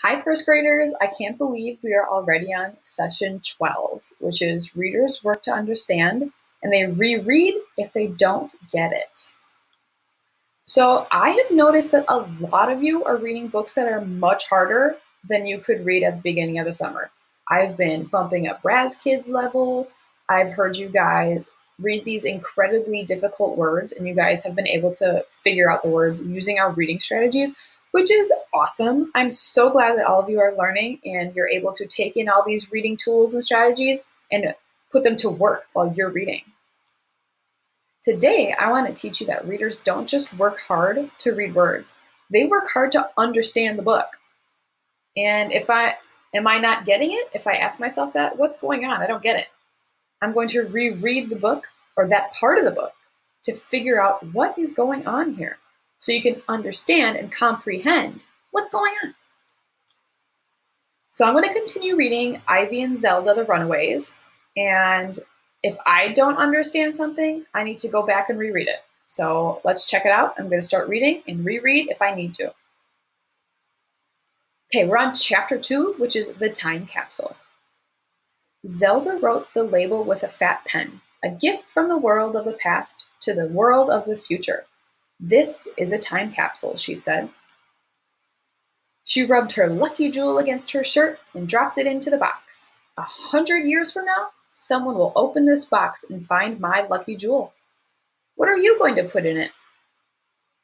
Hi, first graders. I can't believe we are already on session 12, which is readers work to understand and they reread if they don't get it. So I have noticed that a lot of you are reading books that are much harder than you could read at the beginning of the summer. I've been bumping up Raz Kids levels. I've heard you guys read these incredibly difficult words, and you guys have been able to figure out the words using our reading strategies, which is awesome. I'm so glad that all of you are learning and you're able to take in all these reading tools and strategies and put them to work while you're reading. Today, I want to teach you that readers don't just work hard to read words. They work hard to understand the book. And am I not getting it? If I ask myself that, what's going on? I don't get it. I'm going to reread the book or that part of the book to figure out what is going on here so you can understand and comprehend what's going on. So I'm going to continue reading Ivy and Zelda, the Runaways, and if I don't understand something, I need to go back and reread it. So let's check it out. I'm going to start reading and reread if I need to. Okay, we're on chapter 2, which is the time capsule. Zelda wrote the label with a fat pen, a gift from the world of the past to the world of the future. This is a time capsule, she said. She rubbed her lucky jewel against her shirt and dropped it into the box. 100 years from now, someone will open this box and find my lucky jewel. What are you going to put in it?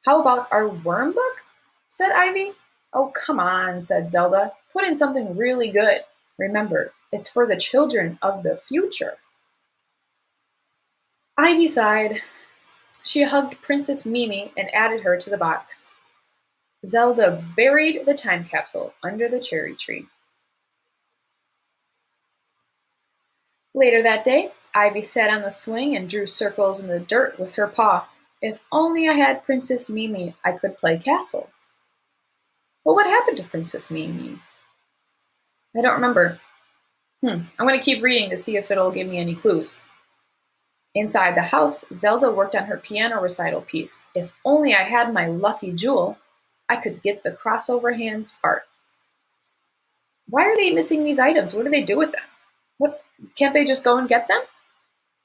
How about our worm book? Said Ivy. Oh, come on, said Zelda. Put in something really good. Remember, it's for the children of the future. Ivy sighed. She hugged Princess Mimi and added her to the box. Zelda buried the time capsule under the cherry tree. Later that day, Ivy sat on the swing and drew circles in the dirt with her paw. If only I had Princess Mimi, I could play castle. Well, what happened to Princess Mimi? I don't remember. I'm going to keep reading to see if it'll give me any clues. Inside the house, Zelda worked on her piano recital piece. If only I had my lucky jewel, I could get the crossover hands part. Why are they missing these items? What do they do with them? What, can't they just go and get them?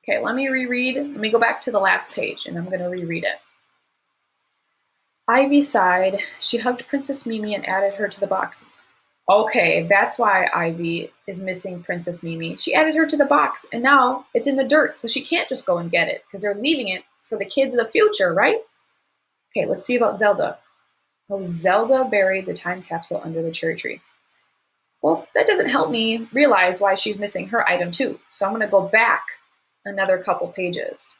Okay, let me reread. Let me go back to the last page, and I'm going to reread it. Ivy sighed. She hugged Princess Mimi and added her to the box. Okay, that's why Ivy is missing Princess Mimi. She added her to the box, and now it's in the dirt, so she can't just go and get it, because they're leaving it for the kids of the future, right? Okay, let's see about Zelda. Oh, Zelda buried the time capsule under the cherry tree. Well, that doesn't help me realize why she's missing her item too, so I'm going to go back another couple pages.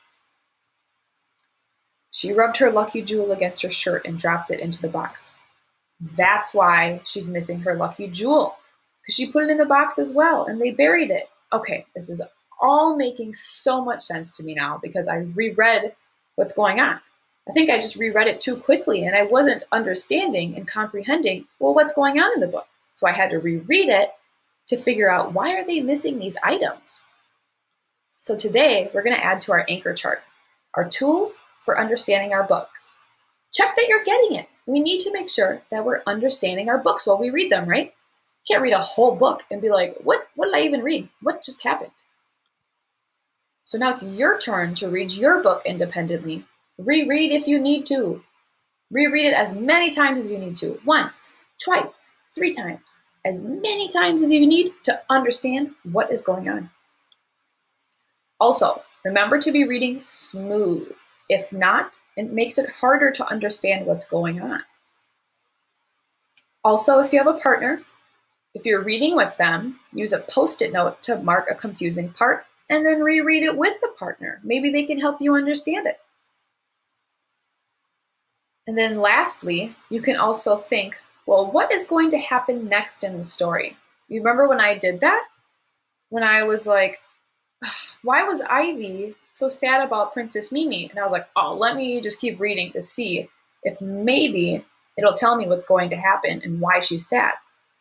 She rubbed her lucky jewel against her shirt and dropped it into the box. That's why she's missing her lucky jewel, because she put it in the box as well, and they buried it. Okay, this is all making so much sense to me now because I reread what's going on. I think I just reread it too quickly, and I wasn't understanding and comprehending, well, what's going on in the book. So I had to reread it to figure out why are they missing these items. So today, we're going to add to our anchor chart, our tools for understanding our books. Check that you're getting it. We need to make sure that we're understanding our books while we read them, right? Can't read a whole book and be like, what did I even read? What just happened? So now it's your turn to read your book independently. Reread if you need to. Reread it as many times as you need to. Once, twice, 3 times. As many times as you need to understand what is going on. Also, remember to be reading smooth. If not, it makes it harder to understand what's going on. Also, if you have a partner, if you're reading with them, use a Post-it note to mark a confusing part and then reread it with the partner. Maybe they can help you understand it. And then lastly, you can also think, well, what is going to happen next in the story? You remember when I did that? When I was like, why was Ivy so sad about Princess Mimi? And I was like, oh, let me just keep reading to see if maybe it'll tell me what's going to happen and why she's sad.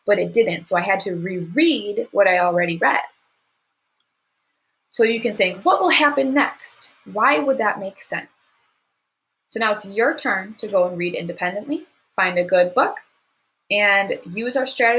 But it didn't, so I had to reread what I already read. So you can think, what will happen next? Why would that make sense? So now it's your turn to go and read independently, find a good book, and use our strategy